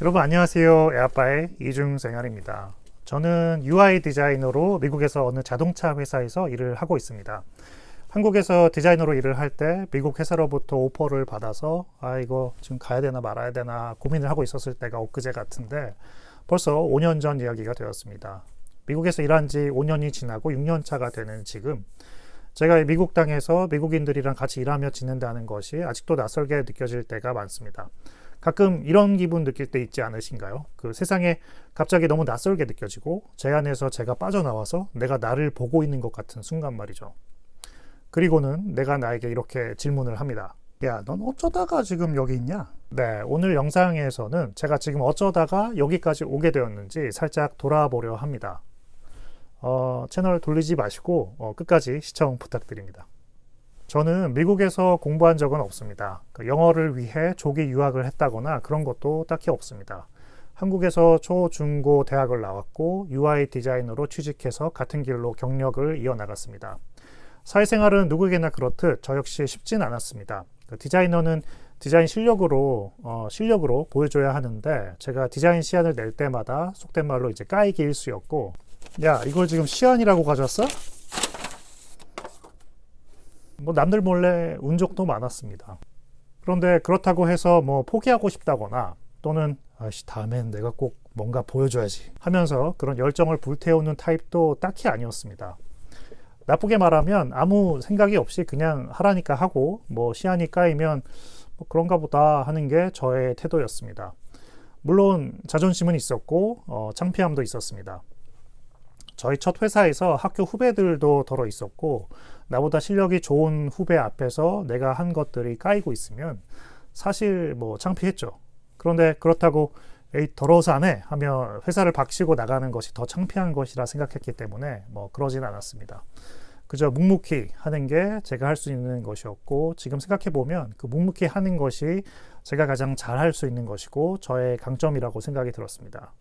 여러분 안녕하세요. 에아빠의 이중생활입니다. 저는 UI 디자이너로 미국에서 어느 자동차 회사에서 일을 하고 있습니다. 한국에서 디자이너로 일을 할 때 미국 회사로부터 오퍼를 받아서 이거 지금 가야 되나 말아야 되나 고민을 하고 있었을 때가 엊그제 같은데 벌써 5년 전 이야기가 되었습니다. 미국에서 일한 지 5년이 지나고 6년 차가 되는 지금 제가 미국 땅에서 미국인들이랑 같이 일하며 지낸다는 것이 아직도 낯설게 느껴질 때가 많습니다. 가끔 이런 기분 느낄 때 있지 않으신가요? 그 세상에 갑자기 너무 낯설게 느껴지고 제 안에서 제가 빠져나와서 내가 나를 보고 있는 것 같은 순간 말이죠. 그리고는 내가 나에게 이렇게 질문을 합니다. 야, 넌 어쩌다가 지금 여기 있냐? 네, 오늘 영상에서는 제가 지금 어쩌다가 여기까지 오게 되었는지 살짝 돌아보려 합니다. 채널 돌리지 마시고 끝까지 시청 부탁드립니다. 저는 미국에서 공부한 적은 없습니다. 영어를 위해 조기 유학을 했다거나 그런 것도 딱히 없습니다. 한국에서 초, 중, 고 대학을 나왔고 UI 디자이너로 취직해서 같은 길로 경력을 이어나갔습니다. 사회생활은 누구에게나 그렇듯 저 역시 쉽진 않았습니다. 디자이너는 디자인 실력으로 보여줘야 하는데 제가 디자인 시안을 낼 때마다 속된 말로 이제 까이기 일쑤였고, 야, 이걸 지금 시안이라고 가져왔어? 남들 몰래 운 적도 많았습니다. 그런데 그렇다고 해서 포기하고 싶다거나 또는 다음엔 내가 꼭 뭔가 보여줘야지 하면서 그런 열정을 불태우는 타입도 딱히 아니었습니다. 나쁘게 말하면 아무 생각이 없이 그냥 하라니까 하고 시안이 까이면 그런가 보다 하는 게 저의 태도였습니다. 물론 자존심은 있었고 창피함도 있었습니다. 저희 첫 회사에서 학교 후배들도 덜어 있었고 나보다 실력이 좋은 후배 앞에서 내가 한 것들이 까이고 있으면 사실 창피했죠. 그런데 그렇다고 에이 더러워서 안 해 하며 회사를 박치고 나가는 것이 더 창피한 것이라 생각했기 때문에 그러진 않았습니다. 그저 묵묵히 하는 게 제가 할 수 있는 것이었고 지금 생각해보면 그 묵묵히 하는 것이 제가 가장 잘 할 수 있는 것이고 저의 강점이라고 생각이 들었습니다.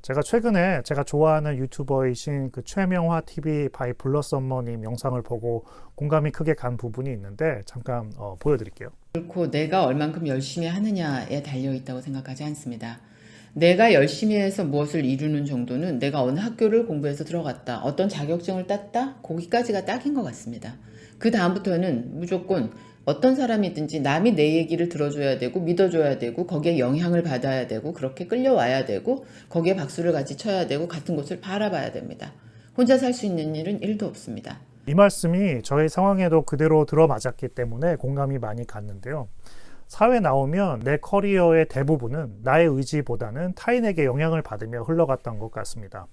제가 최근에 제가 좋아하는 유튜버이신 그 최명화 TV 바이 블러썸머님 영상을 보고 공감이 크게 간 부분이 있는데 잠깐 보여드릴게요. 결코 내가 얼만큼 열심히 하느냐에 달려있다고 생각하지 않습니다. 내가 열심히 해서 무엇을 이루는 정도는 내가 어느 학교를 공부해서 들어갔다, 어떤 자격증을 땄다, 거기까지가 딱인 것 같습니다. 그 다음부터는 무조건 어떤 사람이든지 남이 내 얘기를 들어줘야 되고 믿어줘야 되고 거기에 영향을 받아야 되고 그렇게 끌려와야 되고 거기에 박수를 같이 쳐야 되고 같은 곳을 바라봐야 됩니다. 혼자 살 수 있는 일은 1도 없습니다. 이 말씀이 저의 상황에도 그대로 들어맞았기 때문에 공감이 많이 갔는데요. 사회 나오면 내 커리어의 대부분은 나의 의지보다는 타인에게 영향을 받으며 흘러갔던 것 같습니다.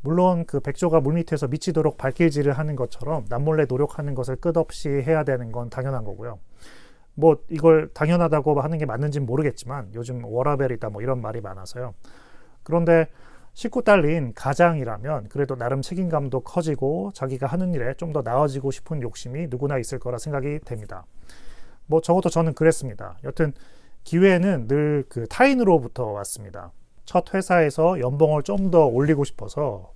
물론 그 백조가 물밑에서 미치도록 발길질을 하는 것처럼 남몰래 노력하는 것을 끝없이 해야 되는 건 당연한 거고요. 이걸 당연하다고 하는 게 맞는지는 모르겠지만 요즘 워라벨이다 이런 말이 많아서요. 그런데 식구 딸린 가장이라면 그래도 나름 책임감도 커지고 자기가 하는 일에 좀 더 나아지고 싶은 욕심이 누구나 있을 거라 생각이 됩니다. 적어도 저는 그랬습니다. 여튼 기회는 늘 그 타인으로부터 왔습니다. 첫 회사에서 연봉을 좀 더 올리고 싶어서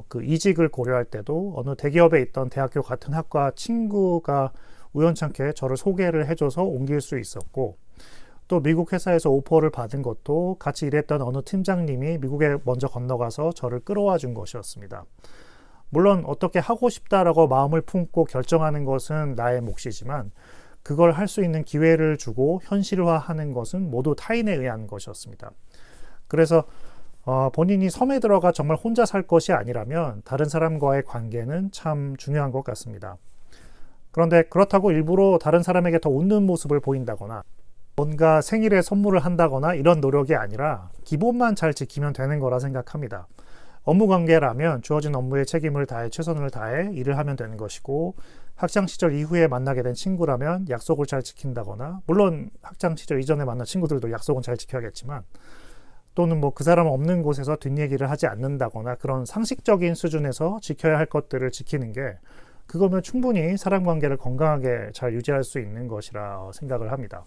그 이직을 고려할 때도 어느 대기업에 있던 대학교 같은 학과 친구가 우연찮게 저를 소개를 해줘서 옮길 수 있었고, 또 미국 회사에서 오퍼를 받은 것도 같이 일했던 어느 팀장님이 미국에 먼저 건너가서 저를 끌어와 준 것이었습니다. 물론 어떻게 하고 싶다라고 마음을 품고 결정하는 것은 나의 몫이지만 그걸 할 수 있는 기회를 주고 현실화하는 것은 모두 타인에 의한 것이었습니다. 그래서 본인이 섬에 들어가 정말 혼자 살 것이 아니라면 다른 사람과의 관계는 참 중요한 것 같습니다. 그런데 그렇다고 일부러 다른 사람에게 더 웃는 모습을 보인다거나 뭔가 생일에 선물을 한다거나 이런 노력이 아니라 기본만 잘 지키면 되는 거라 생각합니다. 업무 관계라면 주어진 업무에 책임을 다해 최선을 다해 일을 하면 되는 것이고, 학창시절 이후에 만나게 된 친구라면 약속을 잘 지킨다거나, 물론 학창시절 이전에 만난 친구들도 약속은 잘 지켜야겠지만, 또는 그 사람 없는 곳에서 뒷얘기를 하지 않는다거나 그런 상식적인 수준에서 지켜야 할 것들을 지키는 게 그거면 충분히 사람관계를 건강하게 잘 유지할 수 있는 것이라 생각을 합니다.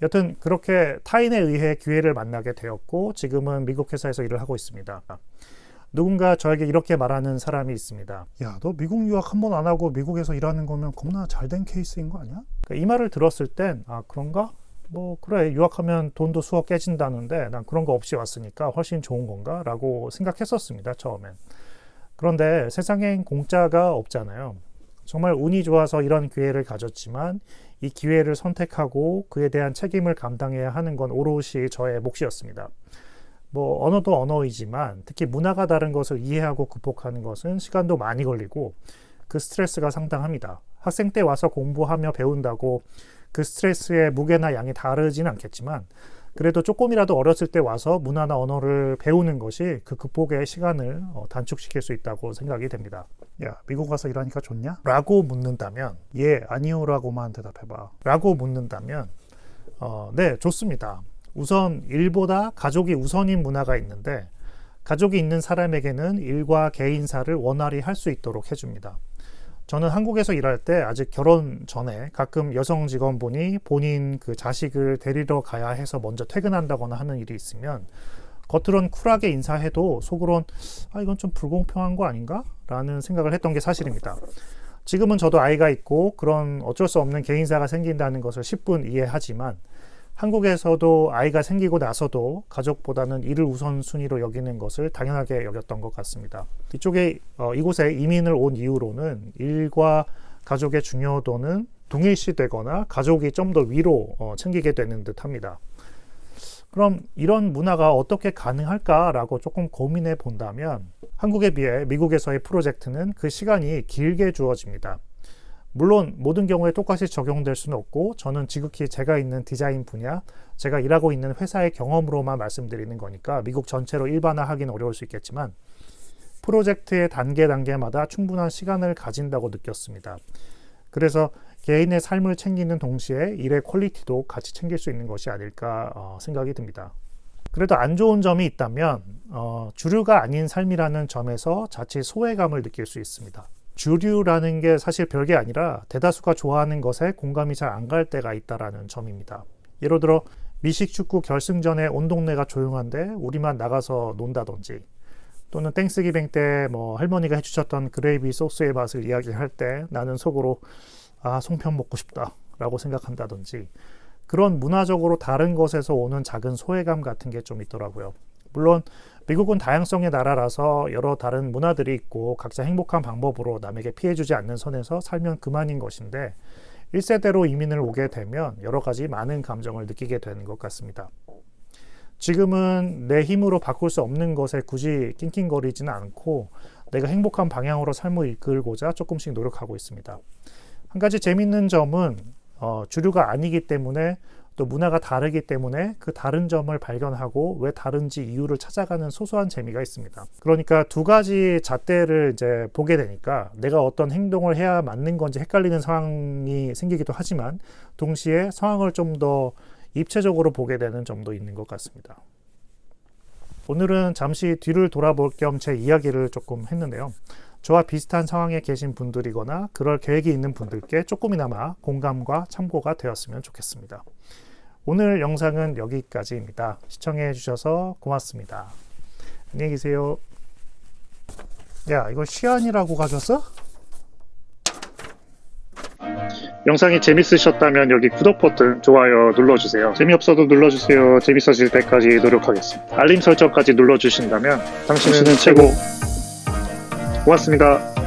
여튼 그렇게 타인에 의해 기회를 만나게 되었고 지금은 미국 회사에서 일을 하고 있습니다. 누군가 저에게 이렇게 말하는 사람이 있습니다. 야, 너 미국 유학 한 번 안 하고 미국에서 일하는 거면 겁나 잘된 케이스인 거 아니야? 이 말을 들었을 땐 그런가? 뭐 그래 유학하면 돈도 수억 깨진다는데 난 그런 거 없이 왔으니까 훨씬 좋은 건가? 라고 생각했었습니다. 처음엔. 그런데 세상엔 공짜가 없잖아요. 정말 운이 좋아서 이런 기회를 가졌지만 이 기회를 선택하고 그에 대한 책임을 감당해야 하는 건 오롯이 저의 몫이었습니다. 뭐 언어도 언어이지만 특히 문화가 다른 것을 이해하고 극복하는 것은 시간도 많이 걸리고 그 스트레스가 상당합니다. 학생 때 와서 공부하며 배운다고 그 스트레스의 무게나 양이 다르진 않겠지만 그래도 조금이라도 어렸을 때 와서 문화나 언어를 배우는 것이 그 극복의 시간을 단축시킬 수 있다고 생각이 됩니다. 야, 미국 와서 일하니까 좋냐? 라고 묻는다면 예, 아니요 라고만 대답해봐. 라고 묻는다면 네, 좋습니다. 우선 일보다 가족이 우선인 문화가 있는데 가족이 있는 사람에게는 일과 개인사를 원활히 할 수 있도록 해줍니다. 저는 한국에서 일할 때 아직 결혼 전에 가끔 여성 직원분이 본인 그 자식을 데리러 가야 해서 먼저 퇴근한다거나 하는 일이 있으면 겉으론 쿨하게 인사해도 속으론 이건 좀 불공평한 거 아닌가? 라는 생각을 했던 게 사실입니다. 지금은 저도 아이가 있고 그런 어쩔 수 없는 개인사가 생긴다는 것을 10분 이해하지만 한국에서도 아이가 생기고 나서도 가족보다는 이를 우선순위로 여기는 것을 당연하게 여겼던 것 같습니다. 이곳에 이민을 온 이후로는 일과 가족의 중요도는 동일시되거나 가족이 좀 더 위로 챙기게 되는 듯합니다. 그럼 이런 문화가 어떻게 가능할까라고 조금 고민해 본다면 한국에 비해 미국에서의 프로젝트는 그 시간이 길게 주어집니다. 물론 모든 경우에 똑같이 적용될 수는 없고 저는 지극히 제가 있는 디자인 분야, 제가 일하고 있는 회사의 경험으로만 말씀드리는 거니까 미국 전체로 일반화하기는 어려울 수 있겠지만 프로젝트의 단계마다 충분한 시간을 가진다고 느꼈습니다. 그래서 개인의 삶을 챙기는 동시에 일의 퀄리티도 같이 챙길 수 있는 것이 아닐까 생각이 듭니다. 그래도 안 좋은 점이 있다면 주류가 아닌 삶이라는 점에서 자칫 소외감을 느낄 수 있습니다. 주류라는 게 사실 별게 아니라 대다수가 좋아하는 것에 공감이 잘 안 갈 때가 있다라는 점입니다. 예를 들어 미식축구 결승전에 온 동네가 조용한데 우리만 나가서 논다든지 또는 땡스기빙 때 뭐 할머니가 해주셨던 그레이비 소스의 맛을 이야기할 때 나는 속으로 송편 먹고 싶다 라고 생각한다든지 그런 문화적으로 다른 것에서 오는 작은 소외감 같은 게 좀 있더라고요. 물론 미국은 다양성의 나라라서 여러 다른 문화들이 있고 각자 행복한 방법으로 남에게 피해주지 않는 선에서 살면 그만인 것인데 1세대로 이민을 오게 되면 여러 가지 많은 감정을 느끼게 되는 것 같습니다. 지금은 내 힘으로 바꿀 수 없는 것에 굳이 낑낑거리지는 않고 내가 행복한 방향으로 삶을 이끌고자 조금씩 노력하고 있습니다. 한 가지 재밌는 점은 주류가 아니기 때문에 또 문화가 다르기 때문에 그 다른 점을 발견하고 왜 다른지 이유를 찾아가는 소소한 재미가 있습니다. 그러니까 두 가지 잣대를 이제 보게 되니까 내가 어떤 행동을 해야 맞는 건지 헷갈리는 상황이 생기기도 하지만 동시에 상황을 좀 더 입체적으로 보게 되는 점도 있는 것 같습니다. 오늘은 잠시 뒤를 돌아볼 겸 제 이야기를 조금 했는데요. 저와 비슷한 상황에 계신 분들이거나 그럴 계획이 있는 분들께 조금이나마 공감과 참고가 되었으면 좋겠습니다. 오늘 영상은 여기까지입니다. 시청해 주셔서 고맙습니다. 안녕히 계세요. 야, 이거 시안이라고 가져왔어? 영상이 재밌으셨다면 여기 구독 버튼, 좋아요 눌러주세요. 재미없어도 눌러주세요. 재밌어질 때까지 노력하겠습니다. 알림 설정까지 눌러주신다면 당신은 최고. 고맙습니다.